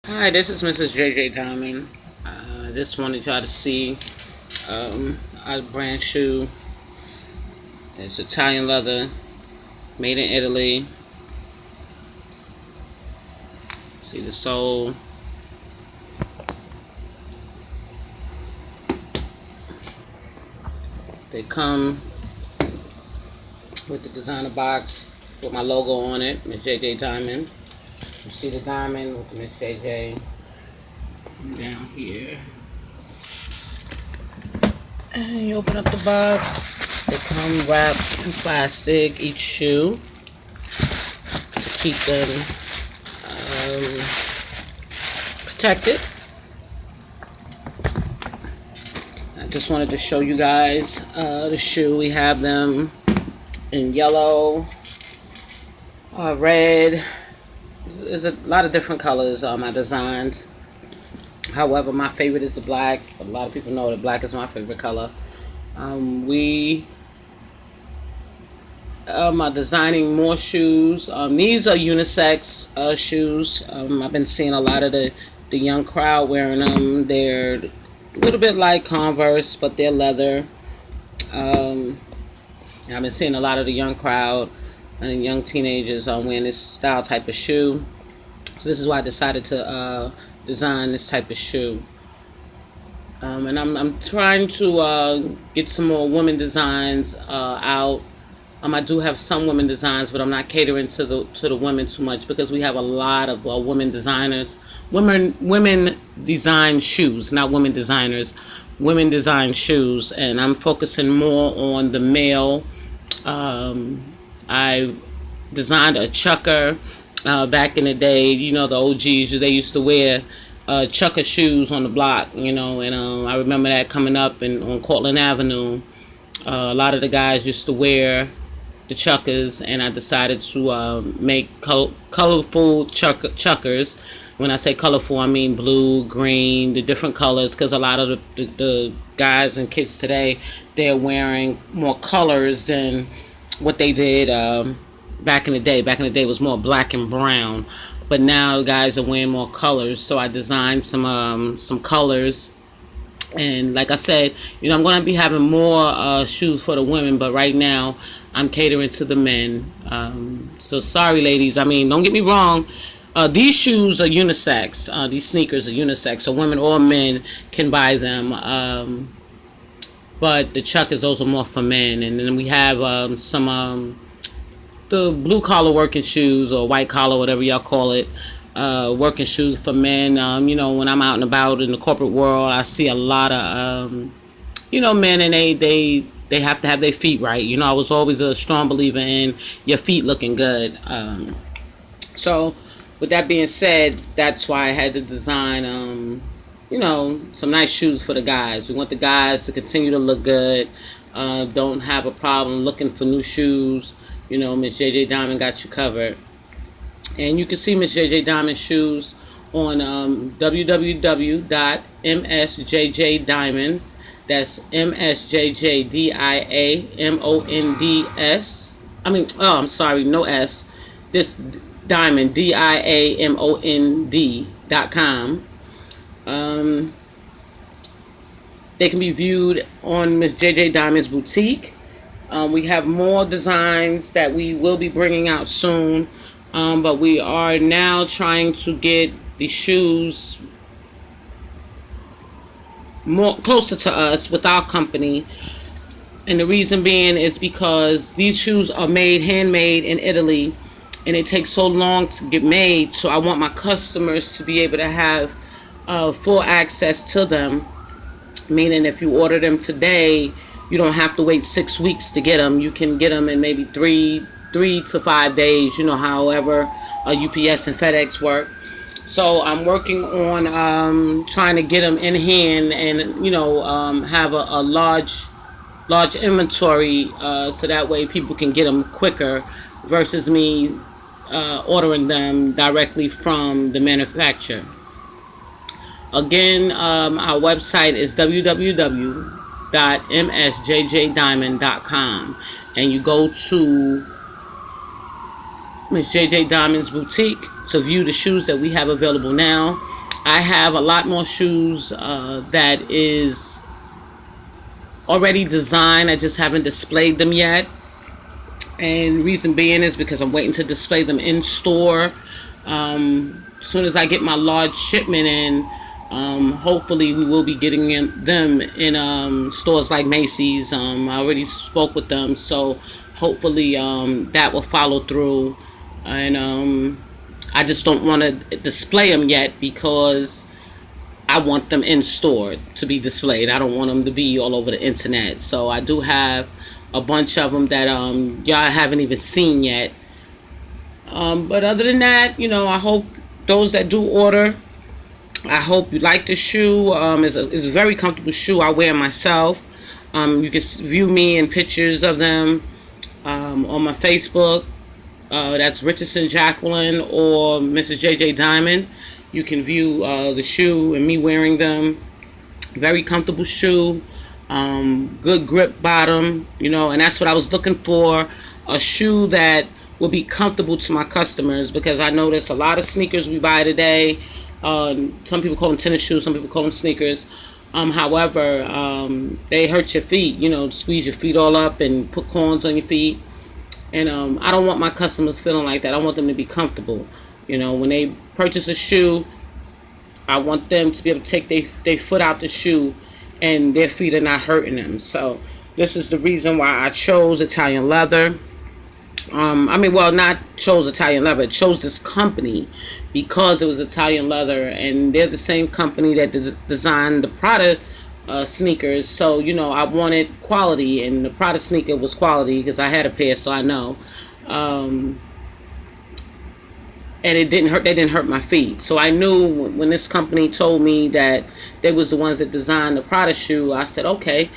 Hi, this is Mrs. JJ Diamond. Just wanted y'all to see our brand shoe. It's Italian leather, made in Italy. See the sole. They come with the designer box with my logo on it, Miss JJ Diamond. You see the diamond with Miss JJ down here. And you open up the box. They come wrapped in plastic, each shoe, to keep them protected. I just wanted to show you guys the shoe. We have them in yellow, red. There's a lot of different colors I designed. However, my favorite is the black. A lot of people know that black is my favorite color. We are designing more shoes. These are unisex shoes. I've been seeing a lot of the young crowd wearing them. They're a little bit like Converse, but they're leather. I've been seeing a lot of the young crowd and young teenagers wearing this style type of shoe. So this is why I decided to design this type of shoe. And I'm trying to get some more women designs out. I do have some women designs, but I'm not catering to the women too much because we have a lot of women designers. Women design shoes, not women designers. Women design shoes, and I'm focusing more on the male. I designed a chucker back in the day. You know, the OGs, they used to wear chucker shoes on the block, and I remember that coming up on Cortland Avenue. A lot of the guys used to wear the chuckers, and I decided to make colorful chuckers. When I say colorful, I mean blue, green, the different colors, because a lot of the guys and kids today, they're wearing more colors than what they did back in the day. Back in the day, it was more black and brown, but now the guys are wearing more colors. So I designed some colors, and like I said, I'm going to be having more shoes for the women, but right now I'm catering to the men. So sorry, ladies. I mean, don't get me wrong. These shoes are unisex. These sneakers are unisex, so women or men can buy them. But the chuckers, those are more for men. And then we have some the blue collar working shoes, or white collar, whatever y'all call it, working shoes for men. When I'm out and about in the corporate world, I see a lot of men, and they have to have their feet right. I was always a strong believer in your feet looking good. So with that being said, that's why I had to design some nice shoes for the guys. We want the guys to continue to look good. Don't have a problem looking for new shoes. Miss JJ Diamond got you covered. And you can see Miss JJ Diamond shoes on www.msjjdiamond. That's MSJJDIAMONDS. I'm sorry, no S. This Diamond, DIAMOND.com. They can be viewed on Miss JJ Diamond's boutique. We have more designs that we will be bringing out soon, but we are now trying to get the shoes more closer to us with our company. And the reason being is because these shoes are handmade in Italy, and it takes so long to get made. So I want my customers to be able to have full access to them. Meaning, if you order them today, you don't have to wait 6 weeks to get them. You can get them in maybe three to 5 days. However UPS and FedEx work. So I'm working on trying to get them in hand, and have a large inventory, so that way people can get them quicker versus me ordering them directly from the manufacturer. Again, our website is www.msjjdiamond.com, and you go to Miss JJ Diamond's boutique to view the shoes that we have available now. I have a lot more shoes that is already designed. I just haven't displayed them yet. And reason being is because I'm waiting to display them in store. As soon as I get my large shipment in, hopefully we will be getting them in stores like Macy's. I already spoke with them, so hopefully that will follow through. And I just don't want to display them yet because I want them in store to be displayed. I don't want them to be all over the internet. So I do have a bunch of them that y'all haven't even seen yet. But other than that, I hope those that do order, I hope you like the shoe. It's a very comfortable shoe. I wear myself. You can view me in pictures of them on my Facebook. That's Richardson Jacqueline or Mrs. JJ Diamond. You can view the shoe and me wearing them. Very comfortable shoe. Good grip bottom, and that's what I was looking for. A shoe that will be comfortable to my customers, because I notice a lot of sneakers we buy today. Some people call them tennis shoes, some people call them sneakers. However, they hurt your feet, squeeze your feet all up and put corns on your feet. And I don't want my customers feeling like that. I want them to be comfortable. When they purchase a shoe, I want them to be able to take their foot out the shoe and their feet are not hurting them. So this is the reason why I chose Italian leather. Not chose Italian leather. It chose this company because it was Italian leather, and they're the same company that designed the Prada sneakers. So I wanted quality, and the Prada sneaker was quality because I had a pair, so I know. And it didn't hurt. They didn't hurt my feet. So I knew when this company told me that they was the ones that designed the Prada shoe, I said, okay,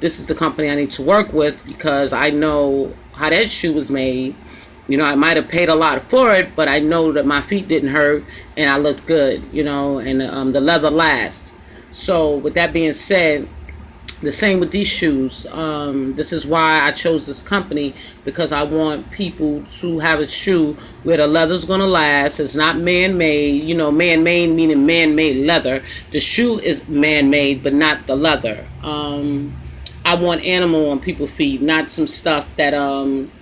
this is the company I need to work with, because I know how that shoe was made. I might have paid a lot for it, but I know that my feet didn't hurt and I looked good, and the leather lasts. So with that being said, the same with these shoes. This is why I chose this company, because I want people to have a shoe where the leather's going to last. It's not man-made. Man-made meaning man-made leather. The shoe is man-made, but not the leather. I want animal on people's feet, not some stuff that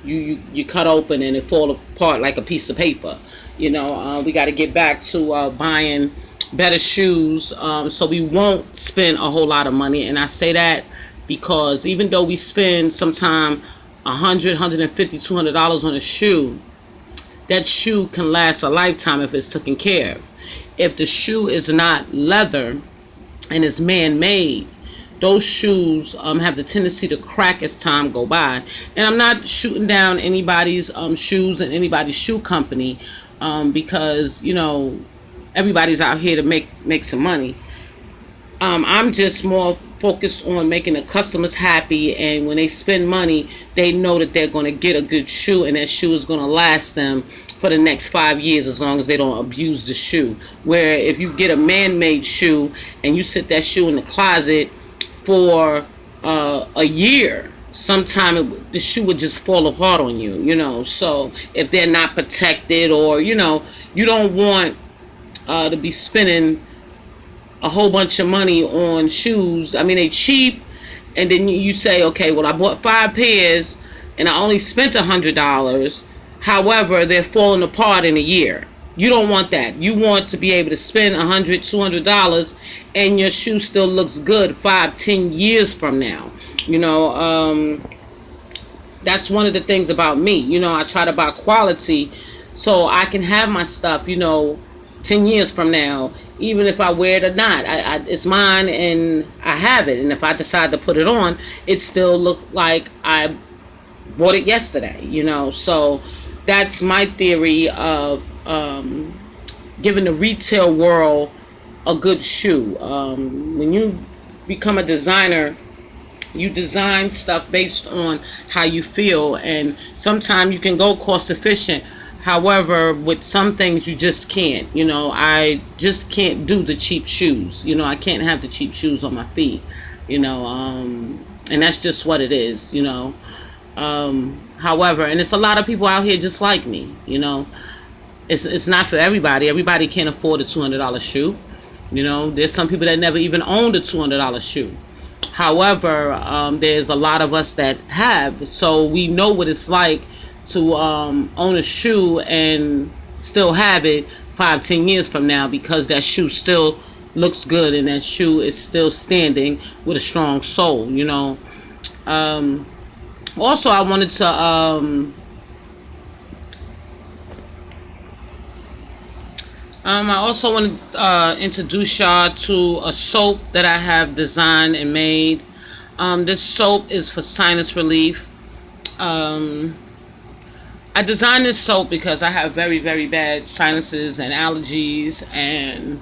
you cut open and it fall apart like a piece of paper. We got to get back to buying better shoes, so we won't spend a whole lot of money. And I say that because even though we spend sometime $100, $150, $200 on a shoe, that shoe can last a lifetime if it's taken care of. If the shoe is not leather and is man-made, those shoes have the tendency to crack as time go by. And I'm not shooting down anybody's shoes and anybody's shoe company, because everybody's out here to make some money. I'm just more focused on making the customers happy, and when they spend money, they know that they're going to get a good shoe, and that shoe is going to last them for the next 5 years, as long as they don't abuse the shoe. Where if you get a man-made shoe and you sit that shoe in the closet for a year, sometime the shoe would just fall apart on you. So if they're not protected, or you don't want to be spending a whole bunch of money on shoes. I mean, they cheap, and then you say, okay, well, I bought 5 pairs and I only spent $100. However, they're falling apart in a year. You don't want that. You want to be able to spend $100, $200 and your shoe still looks good 5-10 years from now. That's one of the things about me. I try to buy quality so I can have my stuff, 10 years from now, even if I wear it or not. It's mine and I have it. And if I decide to put it on, it still look like I bought it yesterday, So that's my theory of giving the retail world a good shoe. When you become a designer, you design stuff based on how you feel, and sometimes you can go cost efficient. However, with some things you just can't. I just can't do the cheap shoes. I can't have the cheap shoes on my feet. And that's just what it is. However, and it's a lot of people out here just like me. It's not for everybody. Everybody can't afford a $200 shoe. You know, there's some people that never even owned a $200 shoe. However, there's a lot of us that have, so we know what it's like to own a shoe and still have it 5, 10 years from now, because that shoe still looks good and that shoe is still standing with a strong sole. You know. Also, I wanted to I also want to introduce y'all to a soap that I have designed and made. This soap is for sinus relief. I designed this soap because I have very, very bad sinuses and allergies, and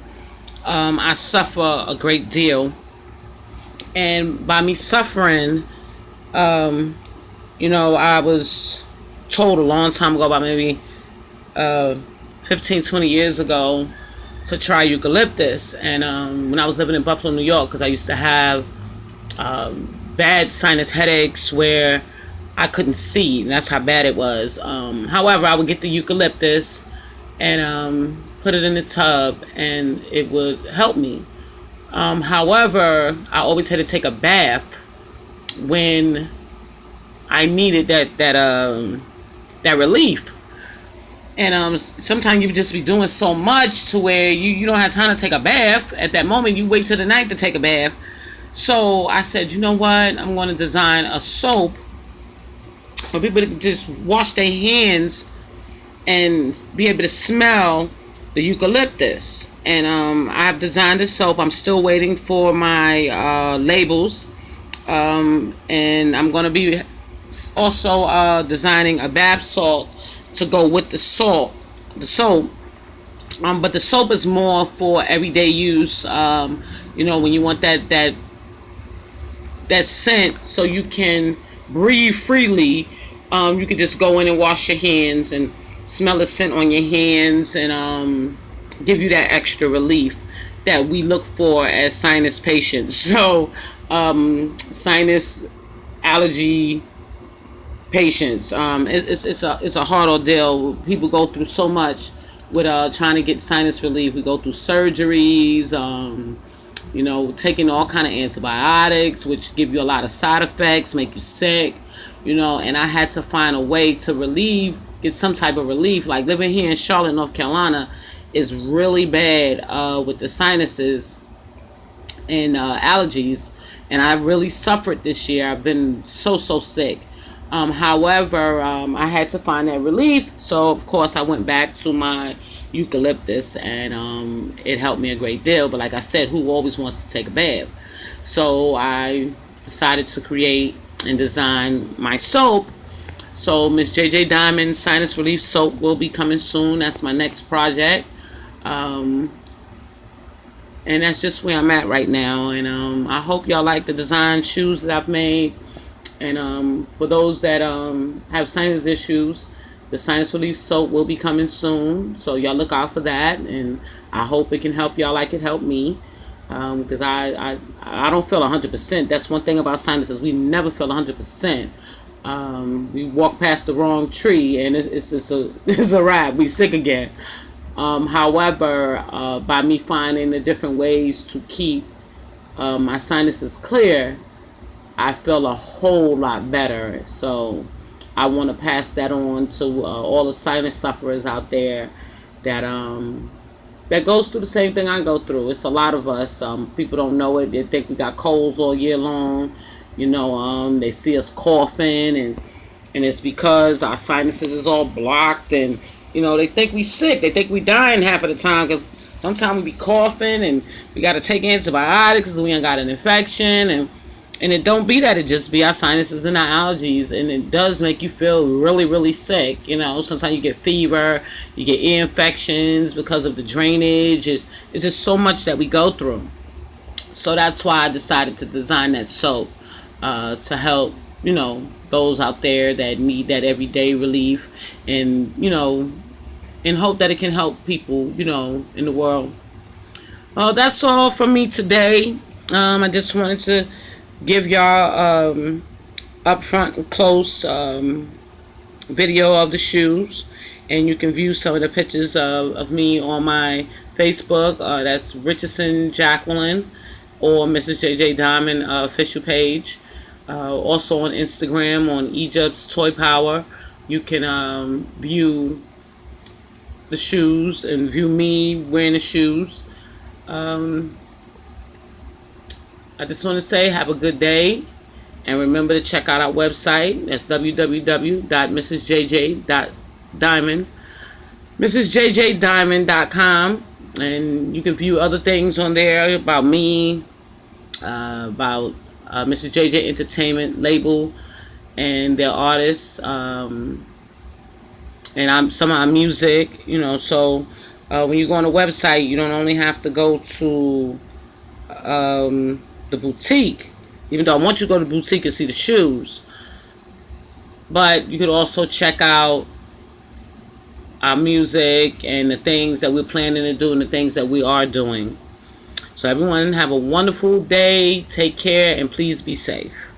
I suffer a great deal. And by me suffering, you know, I was told a long time ago, about maybe 15, 20 years ago, to try eucalyptus. And when I was living in Buffalo, New York, because I used to have bad sinus headaches where I couldn't see, and that's how bad it was. However, I would get the eucalyptus and put it in the tub, and it would help me. However, I always had to take a bath when I needed that relief. And sometimes you just be doing so much to where you don't have time to take a bath. At that moment, you wait till the night to take a bath. So I said, you know what? I'm going to design a soap for people to just wash their hands and be able to smell the eucalyptus. And I have designed this soap. I'm still waiting for my labels. And I'm going to be also designing a bath salt to go with the soap. But the soap is more for everyday use. You know, when you want that scent, so you can breathe freely. You can just go in and wash your hands and smell the scent on your hands, and give you that extra relief that we look for as sinus patients. So sinus allergy patients, it's a hard ordeal. People go through so much with trying to get sinus relief. We go through surgeries, you know, taking all kind of antibiotics, which give you a lot of side effects, make you sick, you know. And I had to find a way to get some type of relief. Like living here in Charlotte, North Carolina, is really bad with the sinuses and allergies, and I really suffered this year. I've been so sick. However, I had to find that relief, so of course I went back to my eucalyptus, and it helped me a great deal. But like I said, who always wants to take a bath? So I decided to create and design my soap. So Miss JJ Diamond Sinus Relief Soap will be coming soon. That's my next project. And that's just where I'm at right now. And I hope y'all like the design shoes that I've made. And for those that have sinus issues, the Sinus Relief Soap will be coming soon. So y'all look out for that. And I hope it can help y'all like it helped me. Because I don't feel 100%. That's one thing about sinuses. We never feel 100%. We walk past the wrong tree and it's a wrap. We sick again. However, by me finding the different ways to keep my sinuses clear, I feel a whole lot better. So I want to pass that on to all the sinus sufferers out there that goes through the same thing I go through. It's a lot of us. People don't know it. They think we got colds all year long. You know, they see us coughing, and it's because our sinuses is all blocked, and you know, they think we sick. They think we dying half of the time, because sometimes we be coughing and we got to take antibiotics because we ain't got an infection, and it don't be that. It just be our sinuses and our allergies, and it does make you feel really sick. You know, sometimes you get fever, you get ear infections because of the drainage. It's just so much that we go through. So that's why I decided to design that soap to help, you know, those out there that need that everyday relief, and you know, and hope that it can help people, you know, in the world. That's all from me today. I just wanted to give y'all up front and close video of the shoes, and you can view some of the pictures of me on my Facebook, that's Richardson Jacqueline, or Mrs. JJ Diamond official page. Also on Instagram, on Egypt's Toy Power, you can view the shoes and view me wearing the shoes. I just want to say have a good day, and remember to check out our website. That's www.mrsjj.diamond, mrsjjdiamond.com, and you can view other things on there about me, about Mrs. JJ Entertainment label and their artists, and some of our music. So when you go on the website, you don't only have to go to the boutique, even though I want you to go to the boutique and see the shoes, but you could also check out our music and the things that we're planning to do and the things that we are doing. So everyone have a wonderful day, take care, and please be safe.